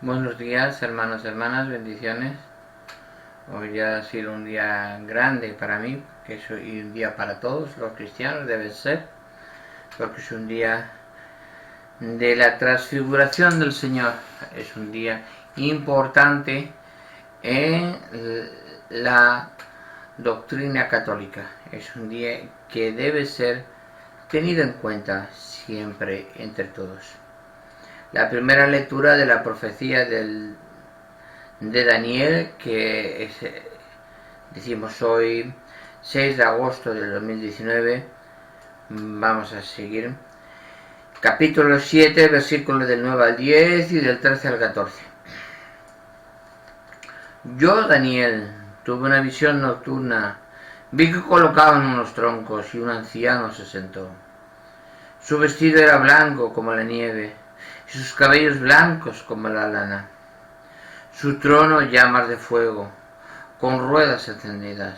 Buenos días, hermanos y hermanas, bendiciones. Hoy ya ha sido un día grande para mí, que es un día para todos los cristianos, debe ser, porque es un día de la transfiguración del Señor. Es un día importante en la doctrina católica. Es un día que debe ser tenido en cuenta siempre entre todos. La primera lectura de la profecía de Daniel, que decimos hoy 6 de agosto del 2019, vamos a seguir. Capítulo 7, versículos del 9 al 10 y del 13 al 14. Yo, Daniel, tuve una visión nocturna. Vi que colocaban unos troncos y un anciano se sentó. Su vestido era blanco como la nieve y sus cabellos blancos como la lana. Su trono llamas de fuego, con ruedas encendidas.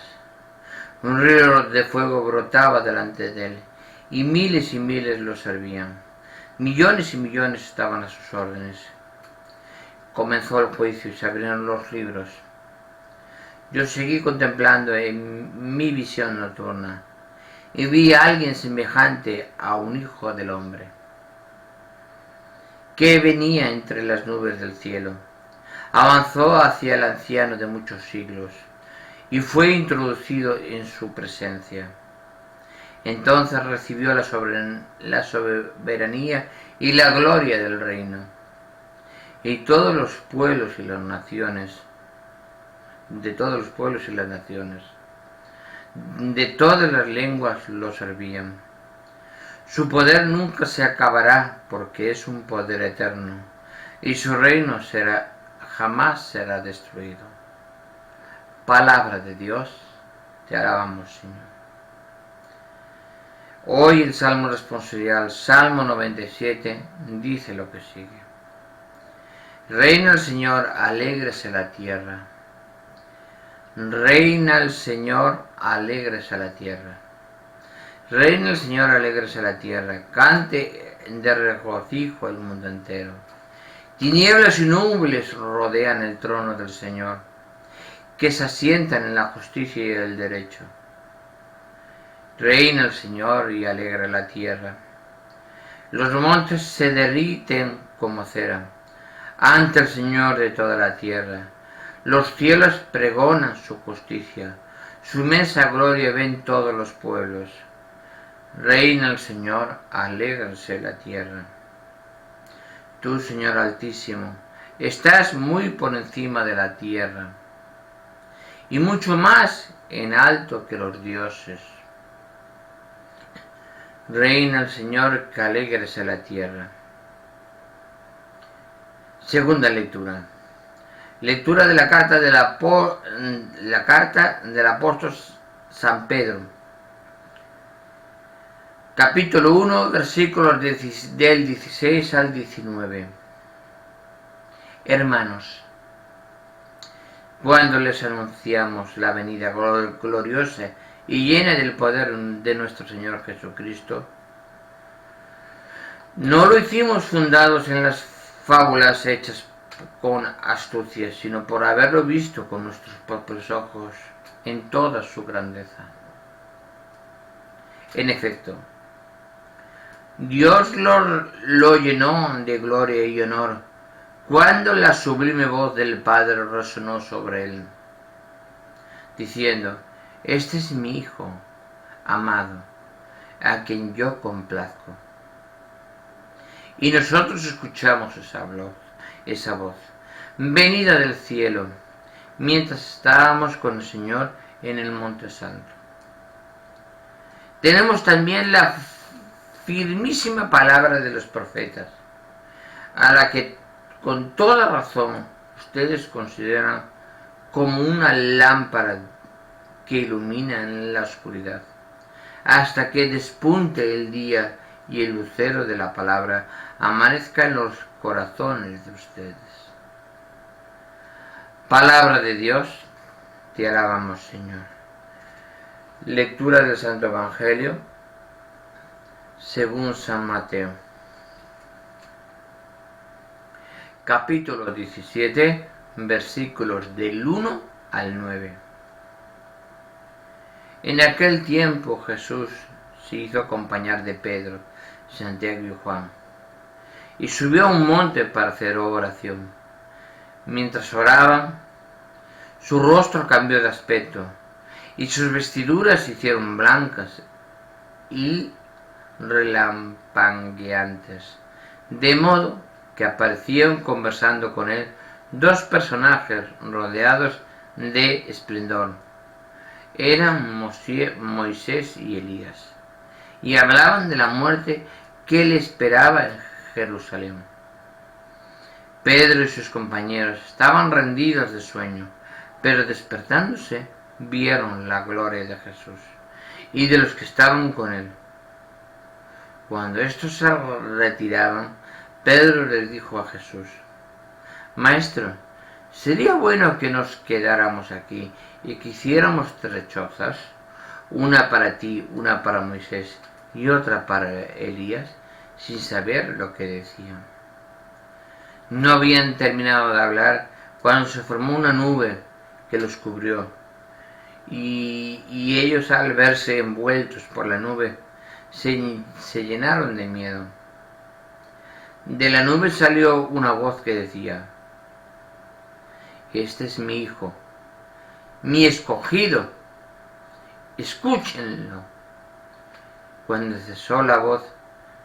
Un río de fuego brotaba delante de él, y miles lo servían. Millones y millones estaban a sus órdenes. Comenzó el juicio y se abrieron los libros. Yo seguí contemplando en mi visión nocturna, y vi a alguien semejante a un hijo del hombre, que venía entre las nubes del cielo. Avanzó hacia el anciano de muchos siglos, y fue introducido en su presencia. Entonces recibió la soberanía y la gloria del reino. Y todos los pueblos y las naciones, de todas las lenguas lo servían. Su poder nunca se acabará, porque es un poder eterno, y su reino jamás será destruido. Palabra de Dios, te alabamos, Señor. Hoy el Salmo responsorial, Salmo 97, dice lo que sigue. Reina el Señor, alégrese la tierra. Reina el Señor, alégrese la tierra. Reina el Señor, alégrese la tierra. Cante de regocijo el mundo entero. Tinieblas y nubes rodean el trono del Señor, que se asientan en la justicia y el derecho. Reina el Señor y alegra la tierra. Los montes se derriten como cera ante el Señor de toda la tierra. Los cielos pregonan su justicia, su inmensa gloria ven todos los pueblos. Reina el Señor, alégrase la tierra. Tú, Señor Altísimo, estás muy por encima de la tierra, y mucho más en alto que los dioses. Reina el Señor, que alégrese la tierra. Segunda lectura. Lectura de la carta del apóstol San Pedro. Capítulo 1, versículos del 16 al 19. Hermanos, cuando les anunciamos la venida gloriosa y llena del poder de nuestro Señor Jesucristo, no lo hicimos fundados en las fábulas hechas con astucia, sino por haberlo visto con nuestros propios ojos en toda su grandeza. En efecto, Dios lo llenó de gloria y honor cuando la sublime voz del Padre resonó sobre él, diciendo: Este es mi Hijo amado, a quien yo complazco. Y nosotros escuchamos esa voz, venida del cielo, mientras estábamos con el Señor en el Monte Santo. Tenemos también la firmísima palabra de los profetas, a la que con toda razón ustedes consideran como una lámpara que ilumina en la oscuridad, hasta que despunte el día y el lucero de la palabra amanezca en los corazones de ustedes. Palabra de Dios, te alabamos, Señor. Lectura del Santo Evangelio según San Mateo. capítulo 17, versículos del 1 al 9. En aquel tiempo Jesús se hizo acompañar de Pedro, Santiago y Juan, y subió a un monte para hacer oración. Mientras oraban, su rostro cambió de aspecto, y sus vestiduras se hicieron blancas y relampagueantes, de modo que aparecieron conversando con él dos personajes rodeados de esplendor. Eran Moisés y Elías, y hablaban de la muerte que le esperaba en Jerusalén. Pedro y sus compañeros estaban rendidos de sueño, pero despertándose vieron la gloria de Jesús y de los que estaban con él. Cuando estos se retiraban, Pedro les dijo a Jesús: Maestro, ¿sería bueno que nos quedáramos aquí y que hiciéramos 3 chozas? Una para ti, una para Moisés y otra para Elías, sin saber lo que decían. No habían terminado de hablar cuando se formó una nube que los cubrió, y ellos, al verse envueltos por la nube, se llenaron de miedo. De la nube salió una voz que decía: Este es mi hijo, mi escogido, escúchenlo. Cuando cesó la voz,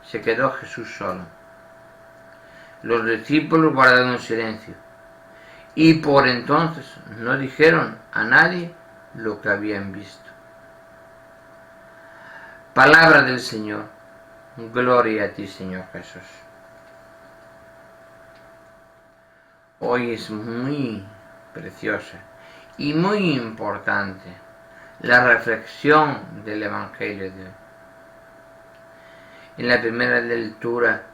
se quedó Jesús solo. Los discípulos guardaron silencio, y por entonces no dijeron a nadie lo que habían visto. Palabra del Señor. Gloria a ti, Señor Jesús. Hoy es muy preciosa y muy importante la reflexión del Evangelio de hoy. En la primera lectura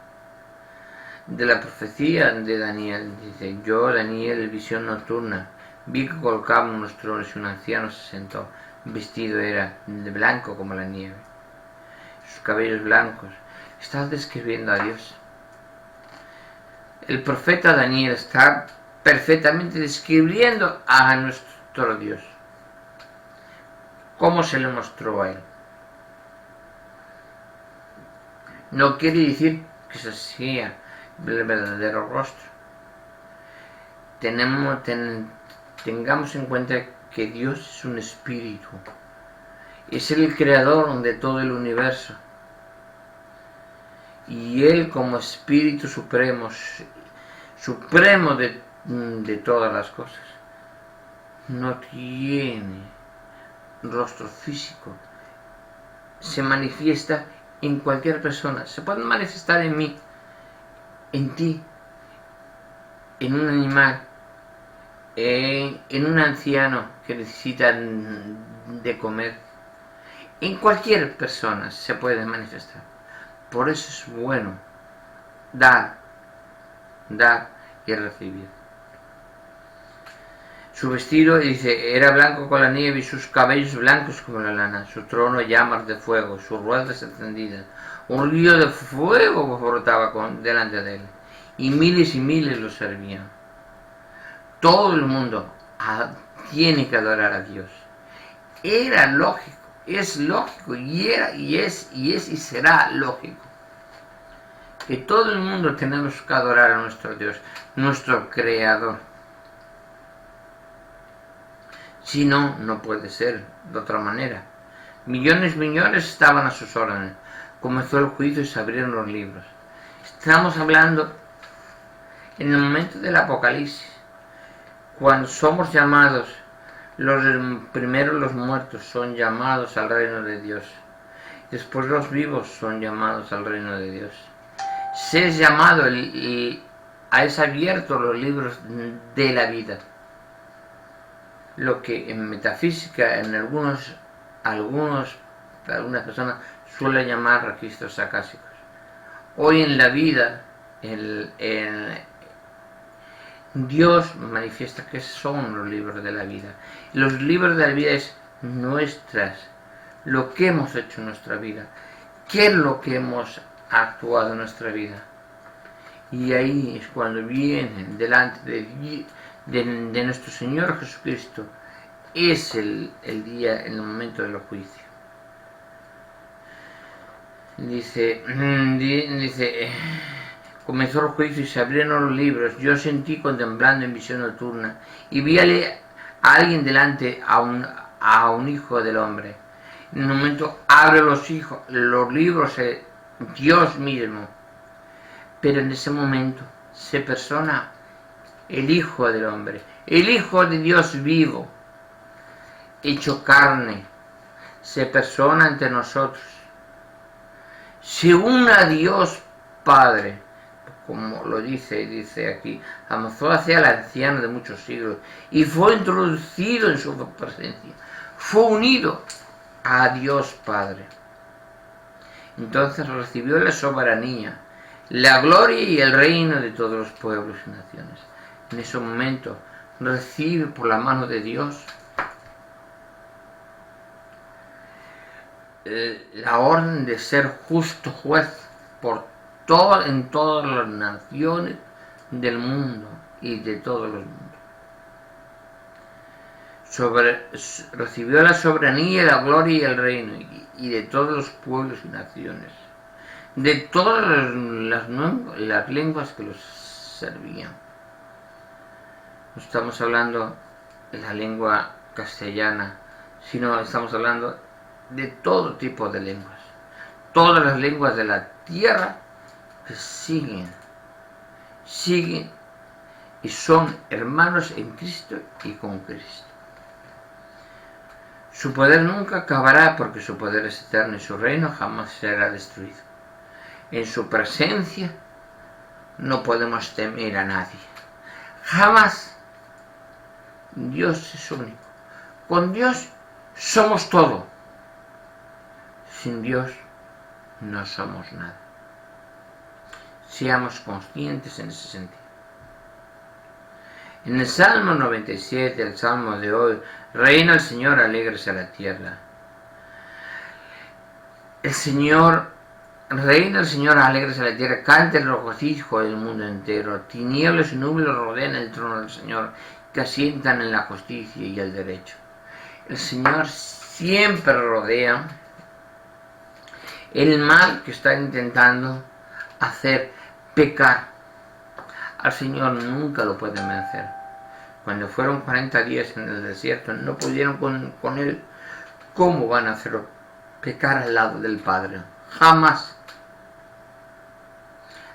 de la profecía de Daniel dice: Yo, Daniel, visión nocturna, vi que colgaban unos tronos y un anciano se sentó. Vestido era de blanco como la nieve, sus cabellos blancos. Estaba describiendo a Dios. El profeta Daniel está perfectamente describiendo a nuestro Dios. ¿Cómo se le mostró a él? No quiere decir que se hacía el verdadero rostro. Tengamos en cuenta que Dios es un espíritu. Es el creador de todo el universo. Y Él, como espíritu supremo de todas las cosas, no tiene rostro físico. Se manifiesta en cualquier persona. Se puede manifestar en mí, en ti, en un animal, en un anciano que necesita de comer. En cualquier persona se puede manifestar. Por eso es bueno dar y recibir. Su vestido, dice, era blanco con la nieve y sus cabellos blancos como la lana. Su trono llamas de fuego, sus ruedas encendidas. Un río de fuego brotaba delante de él, y miles lo servían. Todo el mundo tiene que adorar a Dios. Era lógico, es lógico, y es y será lógico que todo el mundo tenemos que adorar a nuestro Dios, nuestro Creador. Si no, no puede ser de otra manera. Millones estaban a sus órdenes. Comenzó el juicio y se abrieron los libros. Estamos hablando en el momento del Apocalipsis, cuando somos llamados, primero los muertos son llamados al reino de Dios, después los vivos son llamados al reino de Dios. Se es llamado es abierto los libros de la vida, lo que en metafísica en algunas personas suelen llamar registros acásicos. Hoy en la vida Dios manifiesta que son los libros de la vida. Los libros de la vida es lo que hemos hecho en nuestra vida, qué es lo que hemos actuado en nuestra vida. Y ahí es cuando vienen delante de nuestro Señor Jesucristo. Es el día, el momento del juicio. Dice, comenzó el juicio y se abrieron los libros. Yo sentí contemplando en visión nocturna y vi a alguien delante a un hijo del hombre. En un momento abre los libros Dios mismo. Pero en ese momento se persona el Hijo del Hombre, el Hijo de Dios vivo, hecho carne, se persona entre nosotros, se une a Dios Padre, como lo dice aquí, avanzó hacia el anciano de muchos siglos y fue introducido en su presencia, fue unido a Dios Padre. Entonces recibió la soberanía, la gloria y el reino de todos los pueblos y naciones. En ese momento recibe por la mano de Dios la orden de ser justo juez en todas las naciones del mundo y de todos los mundos. Recibió la soberanía, la gloria y el reino y de todos los pueblos y naciones, de todas las lenguas que los servían. No estamos hablando de la lengua castellana, sino estamos hablando de todo tipo de lenguas. Todas las lenguas de la tierra que siguen y son hermanos en Cristo y con Cristo. Su poder nunca acabará porque su poder es eterno y su reino jamás será destruido. En su presencia no podemos temer a nadie. Jamás. Dios es único. Con Dios somos todo. Sin Dios no somos nada. Seamos conscientes en ese sentido. En el Salmo 97, el Salmo de hoy, reina el Señor, alégrese la tierra. Reina el Señor, alégrese la tierra, cante el regocijo del mundo entero. Tinieblas y nubes rodean el trono del Señor, que asientan en la justicia y el derecho. El Señor siempre rodea el mal que está intentando hacer pecar. Al Señor nunca lo pueden vencer. Cuando fueron 40 días en el desierto, no pudieron con Él. ¿Cómo van a hacerlo pecar al lado del Padre? Jamás.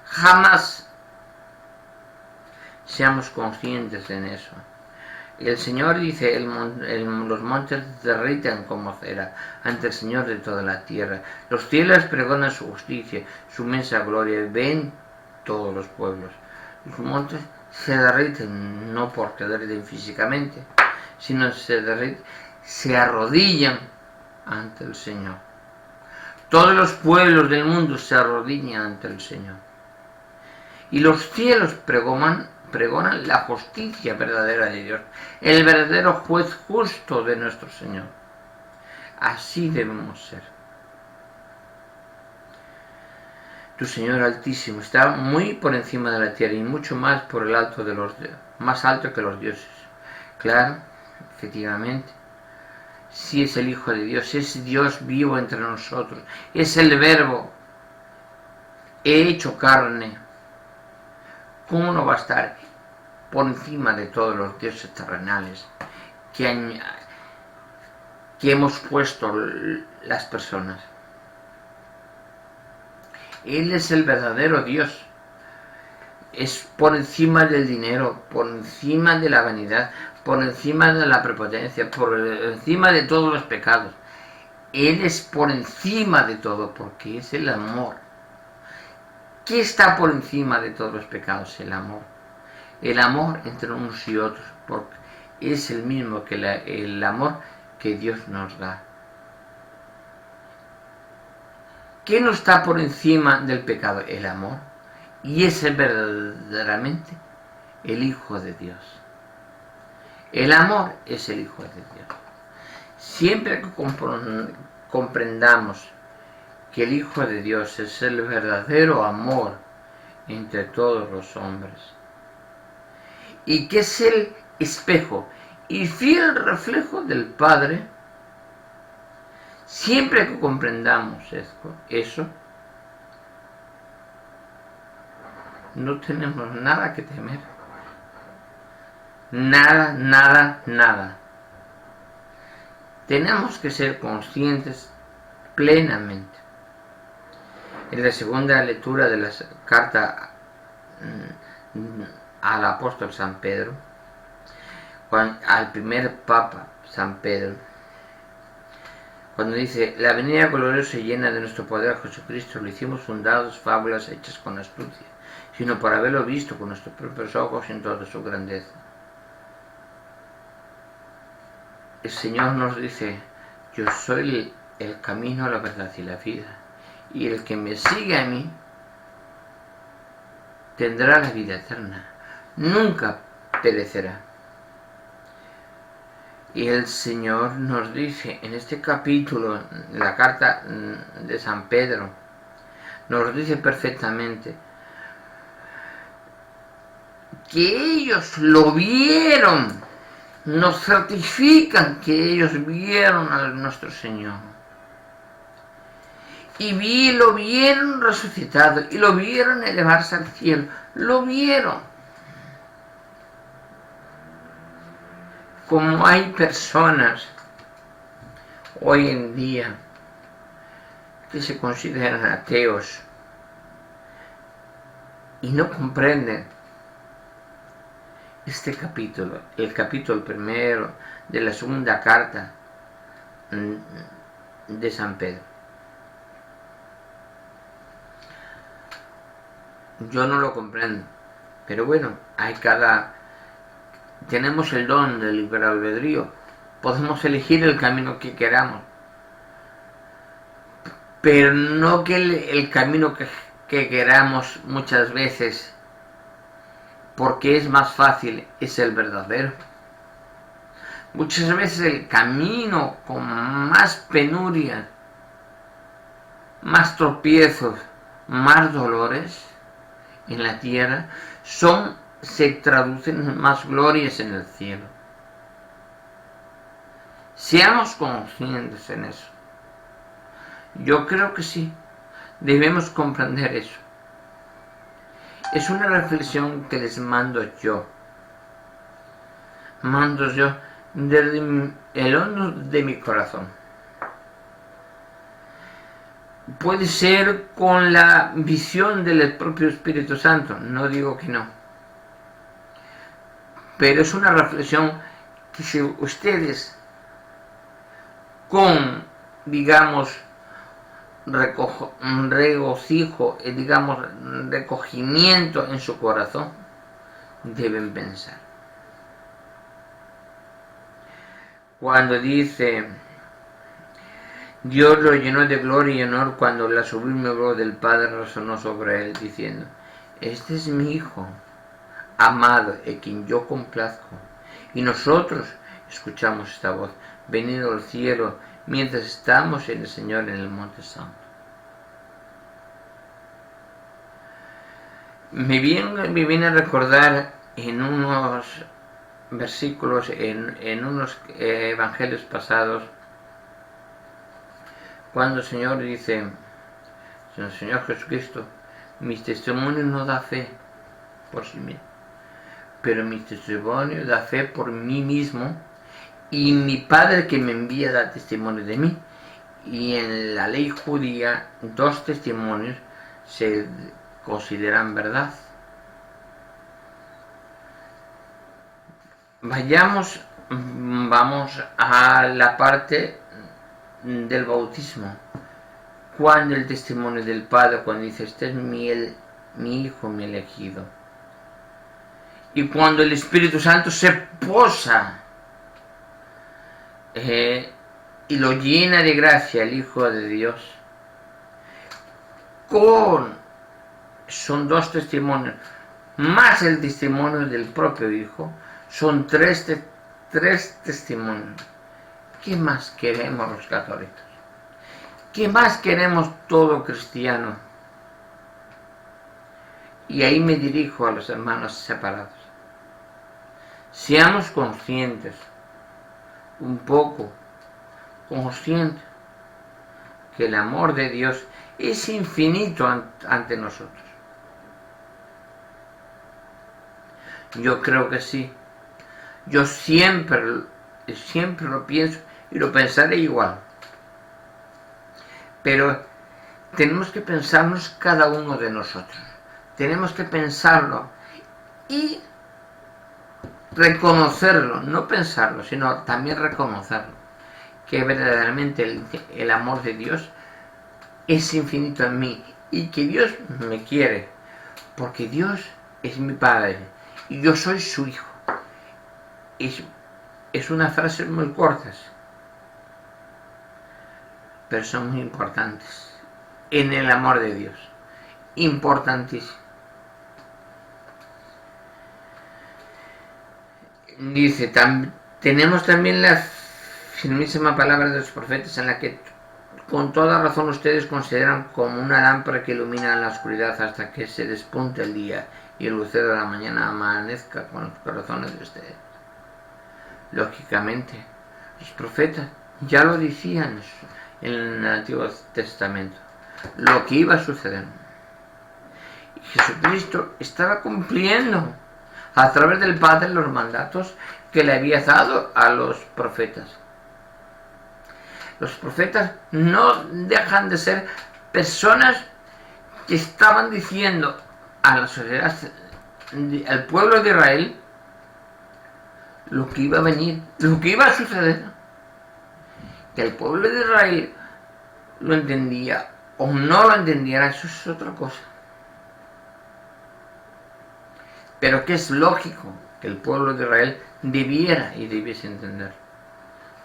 Jamás. Seamos conscientes en eso. Y el Señor dice, los montes derriten como cera ante el Señor de toda la tierra. Los cielos pregonan su justicia, su inmensa gloria, ven todos los pueblos. Los montes se derriten, no porque derriten físicamente, sino se arrodillan ante el Señor. Todos los pueblos del mundo se arrodillan ante el Señor. Y los cielos pregonan la justicia verdadera de Dios, el verdadero juez justo de nuestro Señor. Así debemos ser. Tu Señor Altísimo está muy por encima de la tierra y mucho más por el alto más alto que los dioses. Claro, efectivamente, si es el Hijo de Dios, es Dios vivo entre nosotros, es el Verbo hecho carne. ¿Cómo no va a estar por encima de todos los dioses terrenales que hemos puesto las personas? Él es el verdadero Dios. Es por encima del dinero, por encima de la vanidad, por encima de la prepotencia, por encima de todos los pecados. Él es por encima de todo porque es el amor. ¿Qué está por encima de todos los pecados? El amor. El amor entre unos y otros, porque es el mismo que el amor que Dios nos da. ¿Qué no está por encima del pecado? El amor. Y ese es verdaderamente el Hijo de Dios. El amor es el Hijo de Dios. Siempre que comprendamos que el Hijo de Dios es el verdadero amor entre todos los hombres, y que es el espejo y fiel reflejo del Padre. Siempre que comprendamos eso, no tenemos nada que temer. Nada, nada, nada. Tenemos que ser conscientes plenamente. En la segunda lectura de la carta al apóstol San Pedro, al primer Papa San Pedro, cuando dice: la venida gloriosa y llena de nuestro poder Jesucristo, lo hicimos fundados fábulas hechas con astucia, sino por haberlo visto con nuestros propios ojos en toda su grandeza. El Señor nos dice: yo soy el camino, la verdad y la vida, y el que me sigue a mí tendrá la vida eterna, nunca perecerá. Y el Señor nos dice en este capítulo, la carta de San Pedro, nos dice perfectamente que ellos lo vieron, nos certifican que ellos vieron a nuestro Señor. Y lo vieron resucitado, y lo vieron elevarse al cielo, lo vieron. Como hay personas hoy en día que se consideran ateos y no comprenden este capítulo, el capítulo primero de la segunda carta de San Pedro. Yo no lo comprendo, pero bueno, tenemos el don del libre albedrío, podemos elegir el camino que queramos, pero no que el camino que queramos muchas veces, porque es más fácil, es el verdadero. Muchas veces el camino con más penuria, más tropiezos, más dolores en la tierra, se traducen en más glorias en el cielo. Seamos conscientes en eso. Yo creo que sí, debemos comprender eso. Es una reflexión que les mando yo. Desde el hondo de mi corazón. Puede ser con la visión del propio Espíritu Santo, no digo que no. Pero es una reflexión que si ustedes con, digamos, regocijo, digamos, recogimiento en su corazón, deben pensar. Cuando dice: Dios lo llenó de gloria y honor cuando la sublime voz del Padre resonó sobre él, diciendo: este es mi Hijo amado, en quien yo complazco. Y nosotros escuchamos esta voz, venido del cielo, mientras estamos en el Señor en el Monte Santo. Me viene a recordar en unos versículos, en unos evangelios pasados, cuando el Señor dice, el Señor Jesucristo: mi testimonio no da fe por sí mismo, pero mi testimonio da fe por mí mismo, y mi Padre que me envía da testimonio de mí. Y en la ley judía, 2 testimonios se consideran verdad. Vamos a la parte del bautismo. Cuando el testimonio del Padre, cuando dice: este es mi Hijo, mi elegido. Y cuando el Espíritu Santo se posa y lo llena de gracia, el Hijo de Dios, son 2 testimonios, más el testimonio del propio Hijo, son 3 testimonios. ¿Qué más queremos los católicos? ¿Qué más queremos todo cristiano? Y ahí me dirijo a los hermanos separados. Seamos conscientes, un poco conscientes, que el amor de Dios es infinito ante nosotros. Yo creo que sí. Yo siempre lo pienso y lo pensaré igual. Pero tenemos que pensarnos cada uno de nosotros. Tenemos que pensarlo y reconocerlo, no pensarlo, sino también reconocerlo, que verdaderamente el amor de Dios es infinito en mí y que Dios me quiere, porque Dios es mi Padre y yo soy su Hijo. Es una frase muy cortas, pero son muy importantes en el amor de Dios, importantísimo. Dice, tenemos también la firmísima palabra de los profetas en la que con toda razón ustedes consideran como una lámpara que ilumina en la oscuridad hasta que se despunte el día y el lucero de la mañana amanezca con los corazones de ustedes. Lógicamente, los profetas ya lo decían en el Antiguo Testamento, lo que iba a suceder. Y Jesucristo estaba cumpliendo a través del Padre los mandatos que le había dado a los profetas. Los profetas no dejan de ser personas que estaban diciendo a la sociedad, al pueblo de Israel, lo que iba a venir, lo que iba a suceder. Que el pueblo de Israel lo entendía o no lo entendiera, eso es otra cosa. Pero que es lógico que el pueblo de Israel debiera y debiese entender.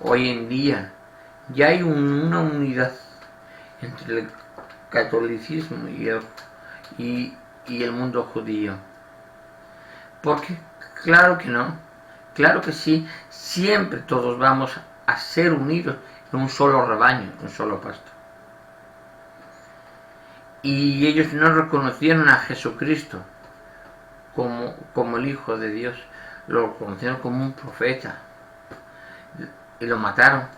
Hoy en día ya hay una unidad entre el catolicismo y el mundo judío. Porque claro que no, claro que sí, siempre todos vamos a ser unidos en un solo rebaño, en un solo pasto. Y ellos no reconocieron a Jesucristo como el Hijo de Dios, lo reconocieron como un profeta y lo mataron.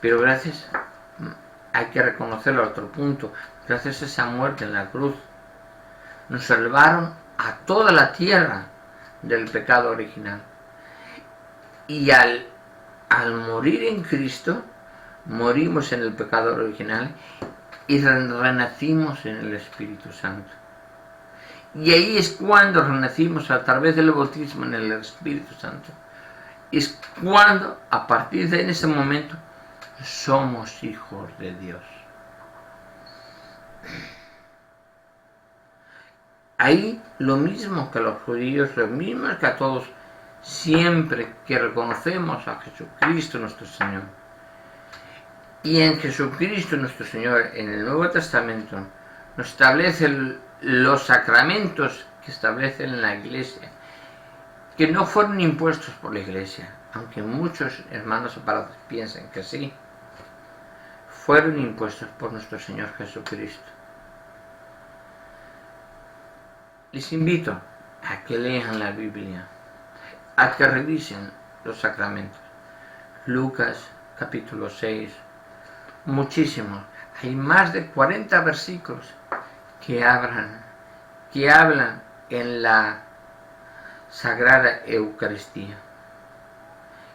Pero gracias, hay que reconocerlo a otro punto, gracias a esa muerte en la cruz, nos salvaron a toda la tierra del pecado original. Y al morir en Cristo, morimos en el pecado original y renacimos en el Espíritu Santo. Y ahí es cuando renacimos a través del bautismo en el Espíritu Santo. Es cuando, a partir de ese momento, somos hijos de Dios. Ahí lo mismo que los judíos, lo mismo que a todos, siempre que reconocemos a Jesucristo nuestro Señor. Y en Jesucristo nuestro Señor, en el Nuevo Testamento, nos establece los sacramentos que establecen en la Iglesia, que no fueron impuestos por la Iglesia, aunque muchos hermanos separados piensen que sí, fueron impuestos por nuestro Señor Jesucristo. Les invito a que lean la Biblia, a que revisen los sacramentos. Lucas capítulo 6, muchísimos. Hay más de 40 versículos que hablan en la Sagrada Eucaristía.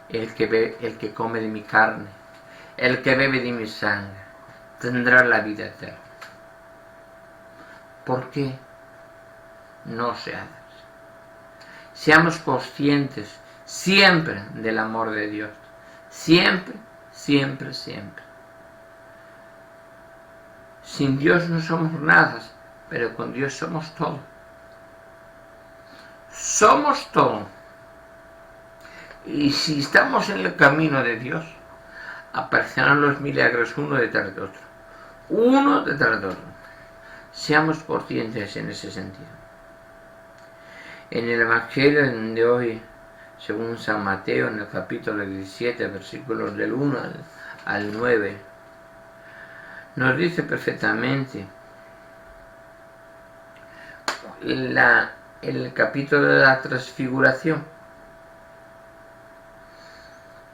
El que come de mi carne, el que bebe de mi sangre, tendrá la vida eterna. ¿Por qué no se hace? Seamos conscientes siempre del amor de Dios. Siempre, siempre, siempre. Sin Dios no somos nada, pero con Dios somos todo. Somos todo. Y si estamos en el camino de Dios, aparecerán los milagros uno detrás de otro. Uno detrás de otro. Seamos conscientes en ese sentido. En el Evangelio de hoy, según San Mateo, en el capítulo 17, versículos del 1 al 9, nos dice perfectamente el capítulo de la transfiguración,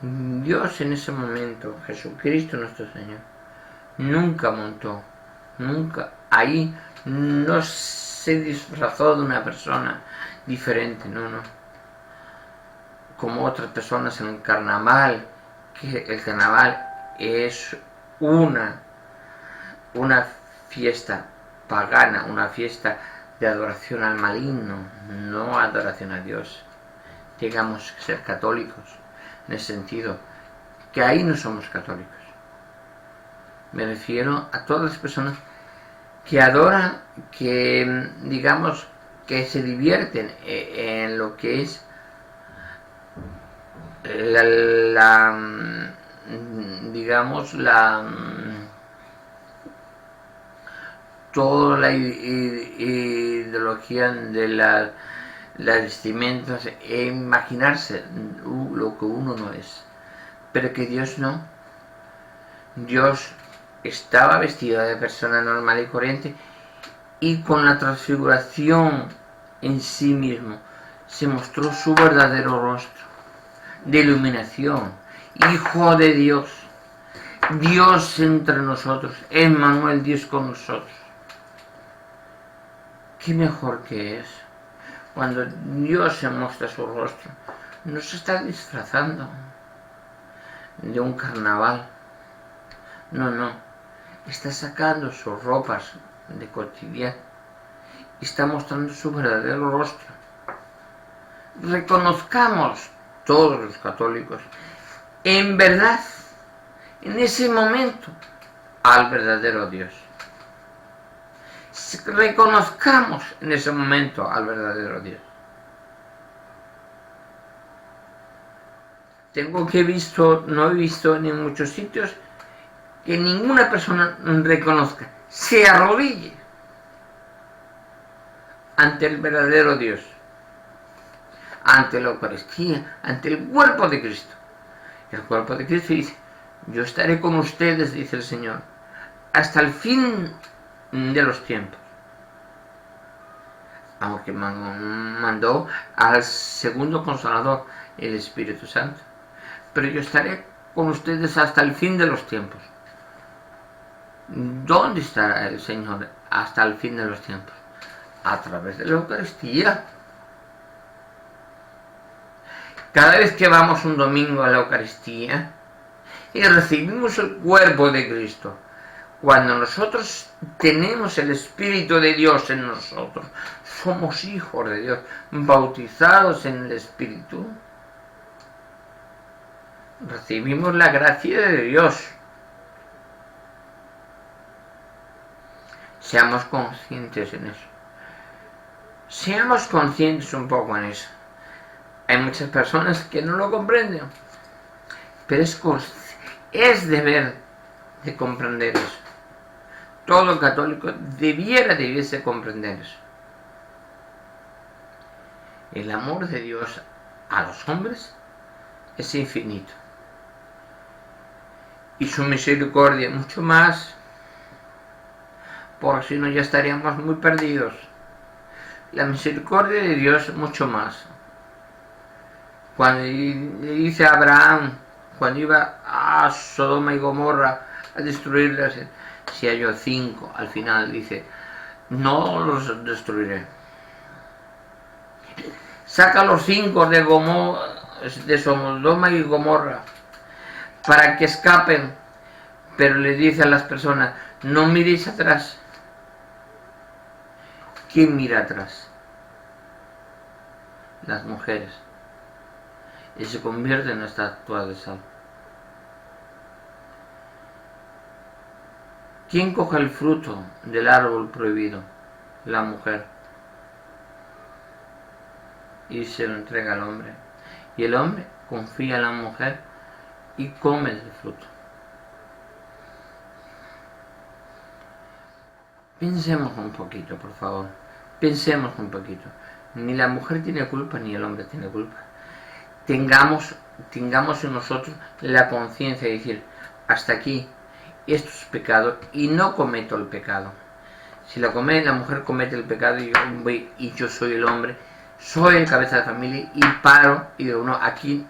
Dios en ese momento, Jesucristo nuestro Señor, nunca montó, nunca, ahí no se disfrazó de una persona diferente, no, como otras personas en el carnaval, que el carnaval es una fiesta pagana, una fiesta de adoración al maligno, no adoración a Dios. Tengamos que ser católicos en ese sentido, que ahí no somos católicos. Me refiero a todas las personas que adoran, que digamos que se divierten en lo que es toda la ideología de las vestimentas e imaginarse lo que uno no es, pero que Dios no. Dios estaba vestido de persona normal y corriente, y con la transfiguración en sí mismo se mostró su verdadero rostro de iluminación, Hijo de Dios, Dios entre nosotros, Emmanuel, Dios con nosotros. ¿Qué mejor que es? Cuando Dios se muestra su rostro, no se está disfrazando de un carnaval, no, está sacando sus ropas de cotidiano y está mostrando su verdadero rostro. Reconozcamos todos los católicos en verdad, en ese momento, al verdadero Dios. Reconozcamos en ese momento al verdadero Dios. No he visto en muchos sitios que ninguna persona reconozca, se arrodille ante el verdadero Dios, ante la Eucaristía, ante el cuerpo de Cristo. El cuerpo de Cristo dice: yo estaré con ustedes, dice el Señor, hasta el fin de los tiempos. Aunque mandó al segundo Consolador, el Espíritu Santo. Pero yo estaré con ustedes hasta el fin de los tiempos. ¿Dónde estará el Señor hasta el fin de los tiempos? A través de la Eucaristía. Cada vez que vamos un domingo a la Eucaristía y recibimos el cuerpo de Cristo, cuando nosotros tenemos el Espíritu de Dios en nosotros, somos hijos de Dios, bautizados en el Espíritu, recibimos la gracia de Dios. Seamos conscientes en eso. Seamos conscientes un poco en eso. Hay muchas personas que no lo comprenden, pero es deber de comprender eso. Todo católico debiese comprender eso. El amor de Dios a los hombres es infinito, y su misericordia mucho más, por si no ya estaríamos muy perdidos. La misericordia de Dios mucho más. Cuando le dice a Abraham, cuando iba a Sodoma y Gomorra a destruirlas, si halló 5, al final dice: no los destruiré. Saca los 5 de Sodoma y Gomorra para que escapen, pero le dice a las personas: no miréis atrás. ¿Quién mira atrás? Las mujeres. Y se convierte en esta estatua de sal. ¿Quién coge el fruto del árbol prohibido? La mujer. Y se lo entrega al hombre. Y el hombre confía en la mujer y come el fruto. Pensemos un poquito, por favor. Pensemos un poquito. Ni la mujer tiene culpa, ni el hombre tiene culpa. Tengamos en nosotros la conciencia de decir: hasta aquí, esto es pecado y no cometo el pecado. Si la mujer comete el pecado y yo soy el hombre, soy el cabeza de familia y paro y digo, no, aquí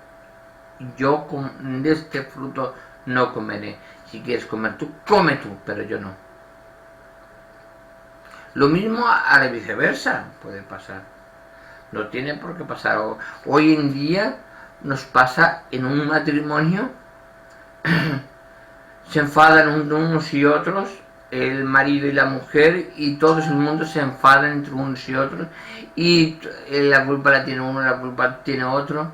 yo de este fruto no comeré. Si quieres comer tú, come tú, pero yo no. Lo mismo a la viceversa puede pasar. No tiene por qué pasar. Hoy en día nos pasa en un matrimonio, se enfadan unos y otros, el marido y la mujer, y todo el mundo se enfadan entre unos y otros, y la culpa la tiene uno, la culpa tiene otro.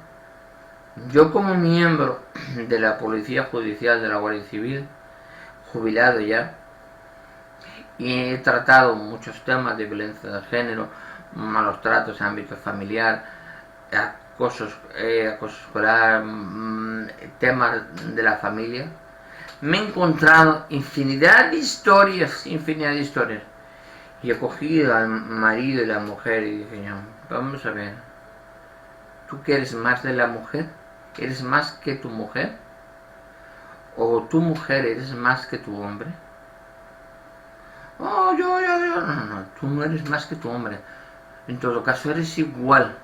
Yo, como miembro de la Policía Judicial de la Guardia Civil, jubilado ya, y he tratado muchos temas de violencia de género, malos tratos en ámbito familiar, acoso escolar, temas de la familia, me he encontrado infinidad de historias, y he cogido al marido y la mujer y dije yo, vamos a ver, ¿tú que eres más de la mujer? ¿Eres más que tu mujer? ¿O tu mujer eres más que tu hombre? Oh, no, tú no eres más que tu hombre. En todo caso eres igual.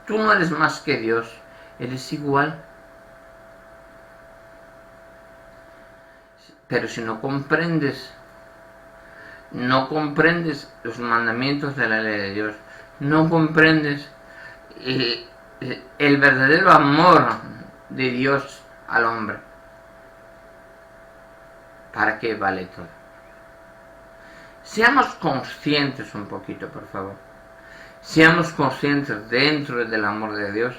Tú no eres más que Dios, eres igual. Pero si no comprendes los mandamientos de la ley de Dios, no comprendes el verdadero amor de Dios al hombre, ¿para qué vale todo? Seamos conscientes un poquito, por favor. Seamos conscientes dentro del amor de Dios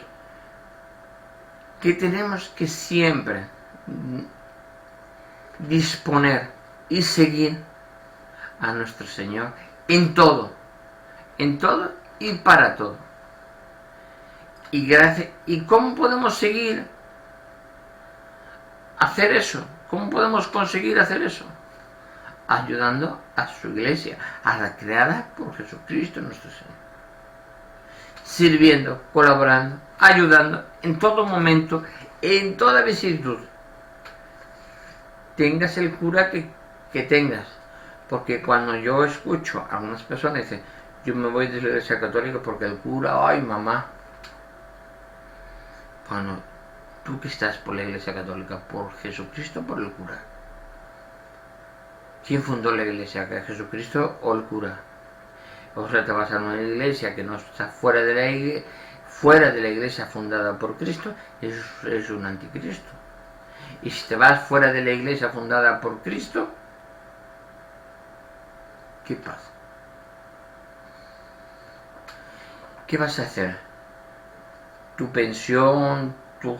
que tenemos que siempre disponer y seguir a nuestro Señor en todo y para todo. ¿Y cómo podemos seguir hacer eso? ¿Cómo podemos conseguir hacer eso? Ayudando a su iglesia, a la creada por Jesucristo nuestro Señor. Sirviendo, colaborando, ayudando en todo momento, en toda vicisitud. Tengas el cura que tengas. Porque cuando yo escucho a algunas personas dicen, yo me voy de la iglesia católica porque el cura, ay mamá. Bueno, ¿tú que estás por la iglesia católica? ¿Por Jesucristo o por el cura? ¿Quién fundó la iglesia? ¿Jesucristo o el cura? O sea, te vas a una iglesia que no está fuera de la iglesia fundada por Cristo, es un anticristo. Y si te vas fuera de la iglesia fundada por Cristo, ¿qué pasa? ¿Qué vas a hacer? Tu pensión, tu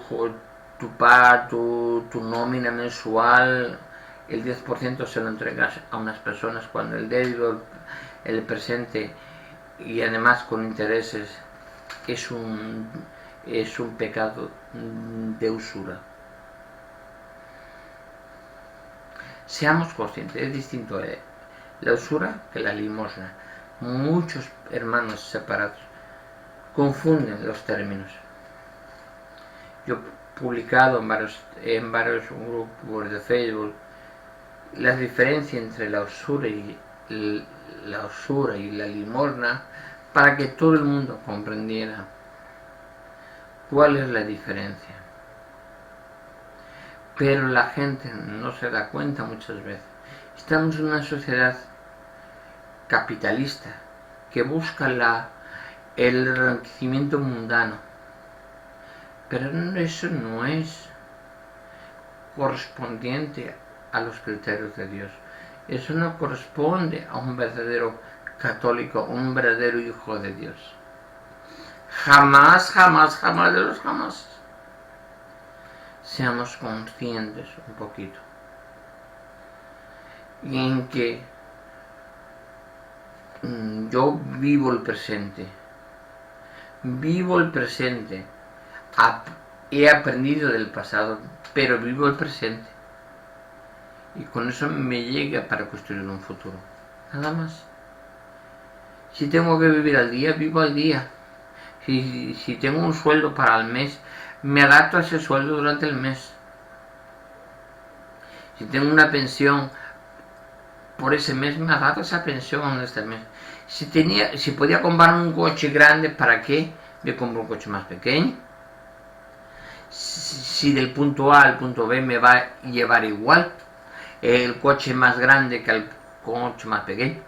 nómina mensual, el 10% se lo entregas a unas personas cuando el débito, el presente y además con intereses es un pecado de usura. Seamos conscientes, es distinto la usura que la limosna. Muchos hermanos separados confunden los términos. Yo he publicado en varios grupos de Facebook la diferencia entre la usura y la limosna para que todo el mundo comprendiera cuál es la diferencia. Pero la gente no se da cuenta muchas veces. Estamos en una sociedad capitalista que busca el enriquecimiento mundano, pero eso no es correspondiente a los criterios de Dios. Eso no corresponde a un verdadero católico, un verdadero hijo de Dios. Jamás, jamás, jamás de los jamás. Seamos conscientes un poquito y en que yo vivo el presente, he aprendido del pasado, pero vivo el presente y con eso me llega para construir un futuro, nada más. Si tengo que vivir al día, vivo al día. Si tengo un sueldo para el mes, me adapto a ese sueldo durante el mes. Si tengo una pensión por ese mes me ha dado esa pensión este mes. Si podía comprarme un coche grande, ¿para qué me compro un coche más pequeño? Si del punto A al punto B me va a llevar igual el coche más grande que el coche más pequeño,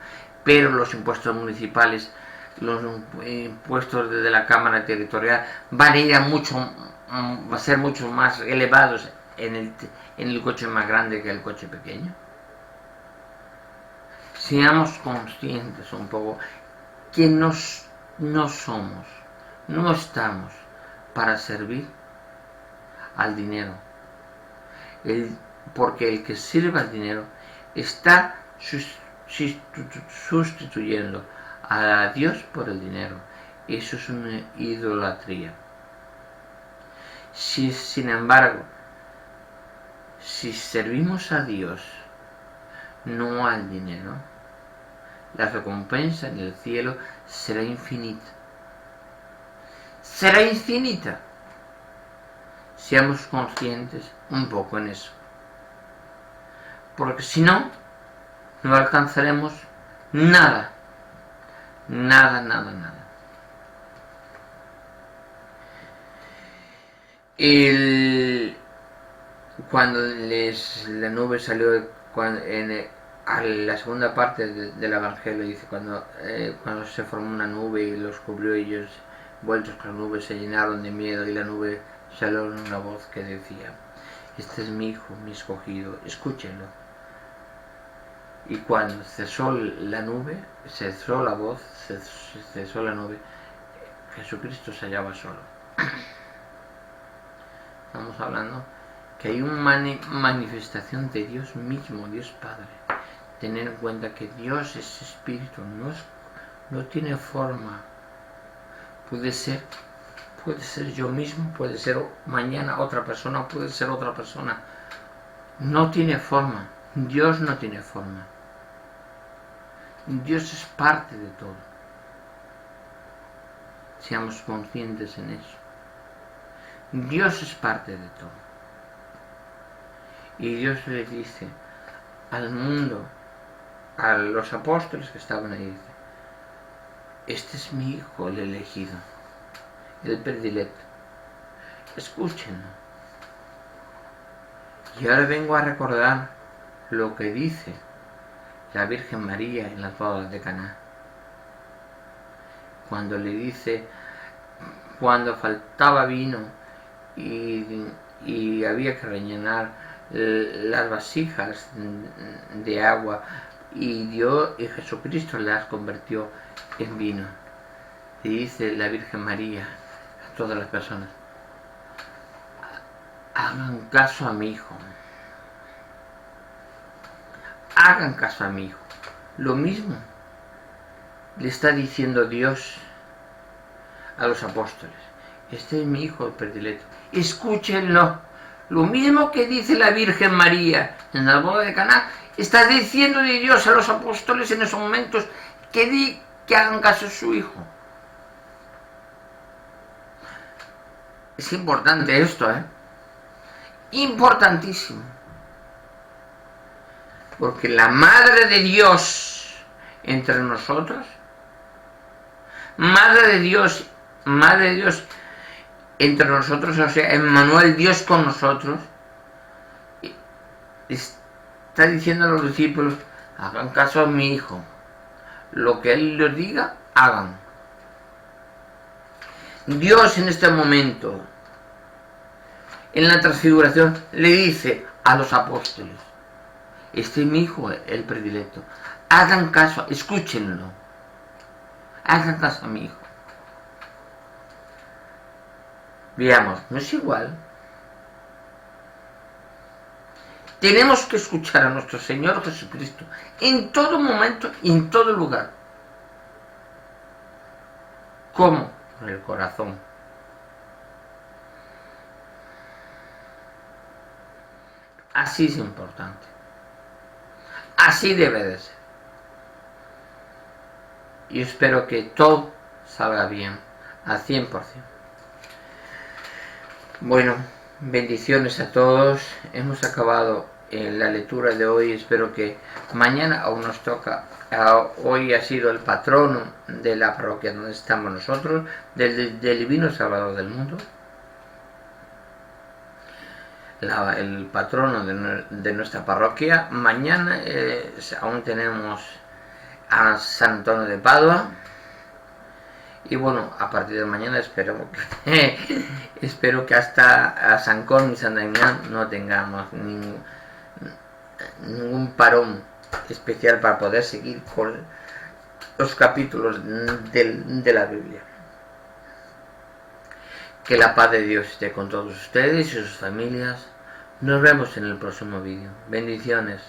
pero los impuestos municipales, los impuestos de la Cámara Territorial van a ir va a ser mucho más elevados en el coche más grande que el coche pequeño. Seamos conscientes un poco que no estamos para servir al dinero, porque el que sirve al dinero está sustituyendo a Dios por el dinero. Eso es una idolatría. Sin embargo, si servimos a Dios, no al dinero, la recompensa en el cielo será infinita. Será infinita. Seamos conscientes un poco en eso. Porque si no, no alcanzaremos nada. Nada, nada, nada. Cuando la nube salió a la segunda parte del Evangelio, dice, cuando se formó una nube y los cubrió, ellos vueltos con la nube se llenaron de miedo, y la nube salió una voz que decía: este es mi hijo, mi escogido, escúchenlo. Y cuando cesó la nube, cesó la voz, cesó la nube, Jesucristo se hallaba solo. Estamos hablando que hay una manifestación de Dios mismo, Dios Padre. Tener en cuenta que Dios es espíritu, no tiene forma. Puede ser yo mismo, puede ser mañana otra persona, puede ser otra persona. No tiene forma. Dios no tiene forma. Dios es parte de todo. Seamos conscientes en eso. Dios es parte de todo. Y Dios le dice al mundo, a los apóstoles que estaban ahí, dice: este es mi hijo, el elegido, el predilecto, escúchenlo. Y ahora vengo a recordar lo que dice la Virgen María en las bodas de Caná, cuando le dice, cuando faltaba vino y había que rellenar las vasijas de agua, y Jesucristo las convirtió en vino. Y dice la Virgen María a todas las personas: hagan caso a mi hijo. Hagan caso a mi hijo. Lo mismo le está diciendo Dios a los apóstoles: este es mi hijo el predilecto, escúchenlo. Lo mismo que dice la Virgen María en la boda de Caná, está diciendo de Dios a los apóstoles en esos momentos que hagan caso a su hijo. Es importante esto, importantísimo. Porque la Madre de Dios entre nosotros, Madre de Dios entre nosotros, o sea, Emmanuel, Dios con nosotros, está diciendo a los discípulos: hagan caso a mi hijo, lo que él les diga, hagan. Dios en este momento, en la transfiguración, le dice a los apóstoles: este es mi hijo, el predilecto, hagan caso, escúchenlo, hagan caso a mi hijo. Veamos, no es igual. Tenemos que escuchar a nuestro Señor Jesucristo en todo momento y en todo lugar. ¿Cómo? Con el corazón. Así es importante. Así debe de ser. Y espero que todo salga bien, al 100%. Bueno, bendiciones a todos. Hemos acabado la lectura de hoy. Espero que mañana aún nos toca. Hoy ha sido el patrono de la parroquia donde estamos nosotros, del Divino Salvador del mundo. El patrono de nuestra parroquia. Mañana aún tenemos a San Antonio de Padua. Y bueno, a partir de mañana espero que hasta a San Corno y San Damián no tengamos ningún parón especial para poder seguir con los capítulos de la Biblia. Que la paz de Dios esté con todos ustedes y sus familias. Nos vemos en el próximo vídeo. Bendiciones.